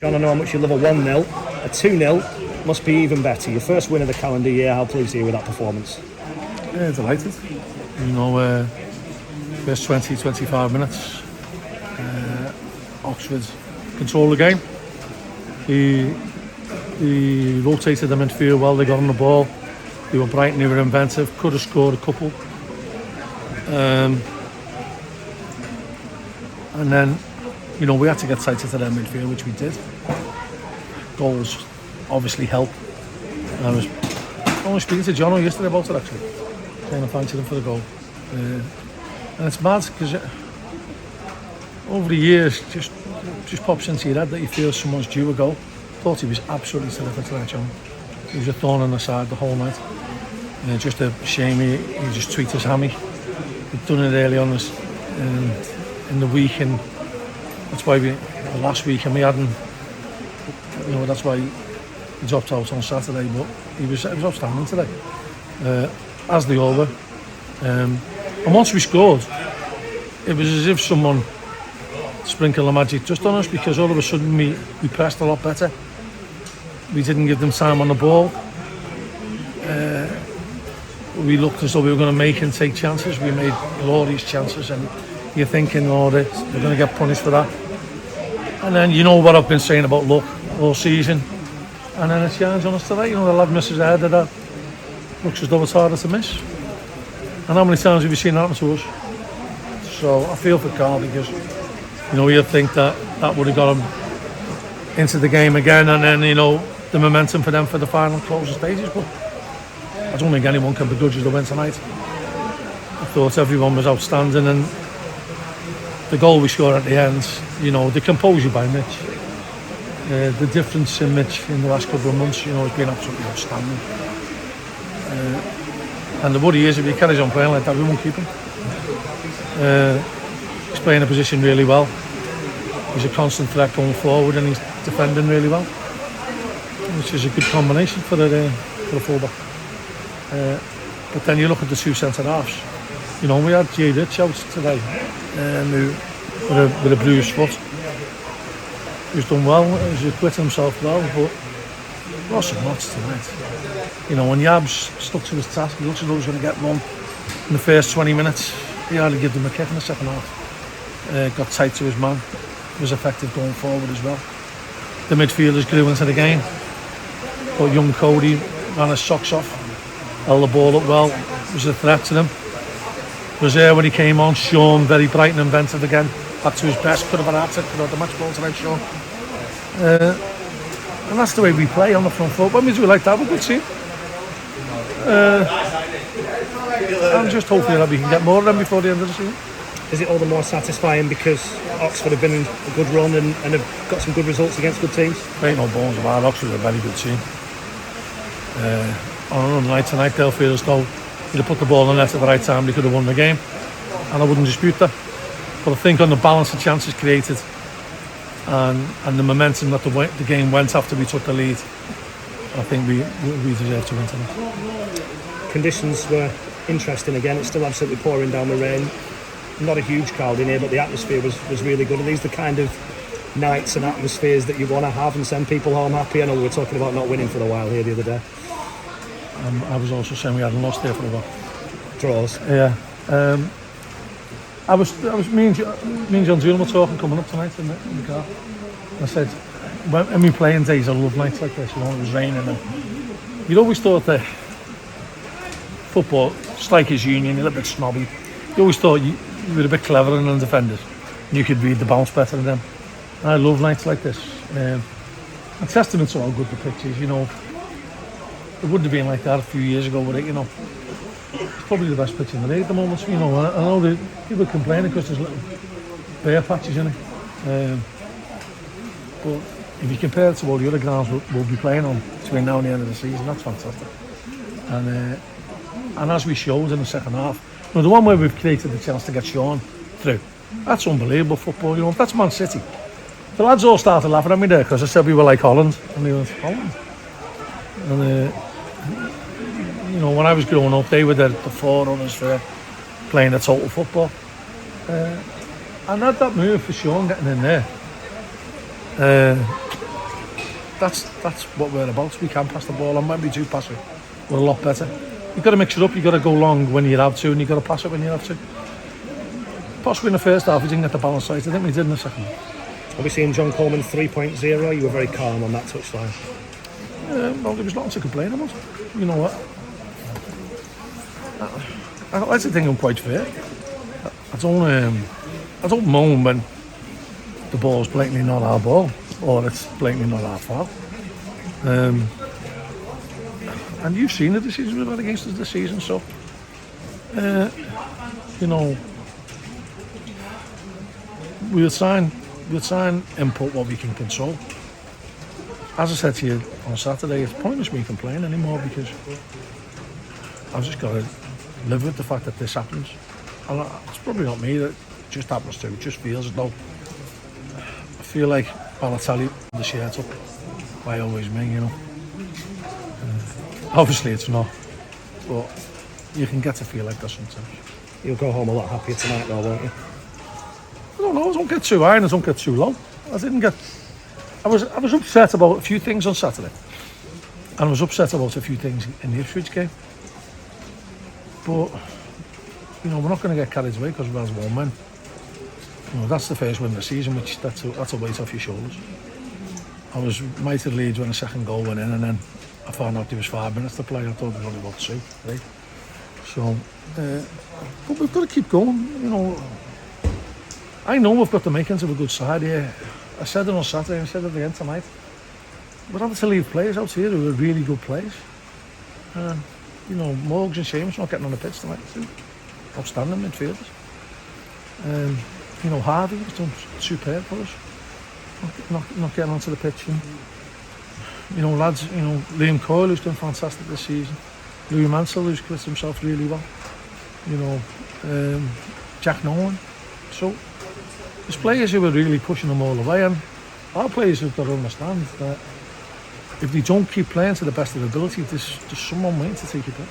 John, I know how much you love a 1-0. A 2-0 must be even better. Your first win of the calendar year. How pleased are you with that performance? Yeah, delighted. First 20-25 minutes, Oxford controlled the game. He rotated the midfield well, they got on the ball. They were bright and they were inventive, could have scored a couple. And then, we had to get tighter to their midfield, which we did. Goals obviously help. I was speaking to John yesterday about it actually, saying I fancied him for the goal. And it's mad because over the years, just pops into your head that you feel someone's due a goal. Thought he was absolutely terrific tonight, John. He was a thorn in the side the whole night. Just a shame he just tweaked his hammy. He'd done it early on in the week, and that's why last week, and we hadn't. That's why he dropped out on Saturday. But he was outstanding today, as they all were. And once we scored, it was as if someone sprinkled the magic dust on us, because all of a sudden we pressed a lot better. We didn't give them time on the ball. We looked as though we were going to make and take chances. We made glorious chances, and you're thinking, they're going to get punished for that. And then what I've been saying about luck all season, and then it shines on us today. The lad misses a header that looks as though it's harder to miss. And how many times have you seen that happen to us? So I feel for Carl, because you'd think that would have got him into the game again, and then the momentum for them for the final closing stages. But I don't think anyone can begrudge us the win tonight. I thought everyone was outstanding, and the goal we scored at the end, the composure by Mitch, the difference in Mitch in the last couple of months, has been absolutely outstanding. And the worry is, if he carries on playing like that, we won't keep him. He's playing a position really well. He's a constant threat going forward, and he's defending really well, which is a good combination for the fullback. But then you look at the two centre halves. We had Jay Rich out today, with a bruised foot. He's done well. He's acquitted himself well, but lost some lots tonight. When Yabs stuck to his task, he looks as though he's going to get one in the first 20 minutes. He hardly give them a kick in the second half. Got tight to his man. Was effective going forward as well. The midfielders grew into the game, but young Coley ran his socks off, held the ball up well, was a threat to them. Was there when he came on. Sean, very bright and inventive again, back to his best, could have had a hat-trick, could have had the match ball tonight, Sean. And that's the way we play on the front foot. When we do like that, we're a good team. I'm just hoping that we can get more of them before the end of the season. Is it all the more satisfying because Oxford have been in a good run and have got some good results against good teams? Ain't no bones about it. Oxford are a very good team. On another night tonight, they'll feel as though if they'd put the ball in the net at the right time, they could have won the game, and I wouldn't dispute that. But I think on the balance of chances created and the momentum that the game went after we took the lead, I think we deserve to win tonight. Conditions were interesting again. It's still absolutely pouring down the rain. Not a huge crowd in here, but the atmosphere was really good. Are these the kind of nights and atmospheres that you want to have and send people home happy? I know we were talking about not winning for a while here the other day. I was also saying we hadn't lost there for a while. Draws. Yeah. I was me and John Coleman were talking coming up tonight in the car. I said, when we playing days, I love nights like this. It was raining, and you'd always thought that football, strikers union, you're a little bit snobby. You always thought you were a bit cleverer than the defenders. You could read the bounce better than them. And I love nights like this. A testament to how good the pitch is. It wouldn't have been like that a few years ago, would it? It's probably the best pitch in the league at the moment. I know that people are complaining because there's little bare patches in it. But if you compare it to all the other grounds we'll be playing on between now and the end of the season, that's fantastic. And as we showed in the second half, the one where we've created the chance to get Sean through, that's unbelievable football. That's Man City. The lads all started laughing at me there because I said we were like Holland, and they went, Holland? And when I was growing up, they were the forerunners for playing a total football. And that move for Sean getting in there, that's what we're about. We can pass the ball, and when we do pass it, we're a lot better. You've got to mix it up. You've got to go long when you have to, and you've got to pass it when you have to. Possibly in the first half, we didn't get the balance right. I think we did in the second. Are we seeing John Coleman 3.0? You were very calm on that touchline. Well, there was nothing to complain about. You know what? I like to think I'm quite fair. I don't moan when the ball's blatantly not our ball or it's blatantly not our foul. And you've seen the decisions we've had against us this season, so you know, we'll try and input what we can control. As I said to you on Saturday, it's pointless me complaining anymore because I've just got to live with the fact that this happens. And it's probably not me that it just happens to. It just feels as though I feel like Balotelli the shirt up. Why always me, you know? Obviously it's not, but you can get to feel like that sometimes. You'll go home a lot happier tonight though, won't you? I don't know, I don't get too high and I don't get too low. I was upset about a few things on Saturday. And I was upset about a few things in the Ipswich game. But, you know, we're not going to get carried away because we're as one man. You know, that's the first win of the season, which that's a weight off your shoulders. I was mighty Leeds when the second goal went in, and then I found out there was 5 minutes to play. I thought it was only about 2, right? So, but we've got to keep going, you know. I know we've got the makings of a good side here. I said it on Saturday, I said it again tonight. We're having to leave players out here who are really good players. You know, Morgs and Seamus not getting on the pitch tonight. Outstanding midfielders. You know, Harvey has done superb for us. Not getting onto the pitch. And, you know, lads, you know, Liam Coley who's done fantastic this season. Louis Mansell who's committed himself really well. You know, Jack Nolan. So, there's players who are really pushing them all the way, and our players have got to understand that if they don't keep playing to the best of their ability, there's someone waiting to take it back.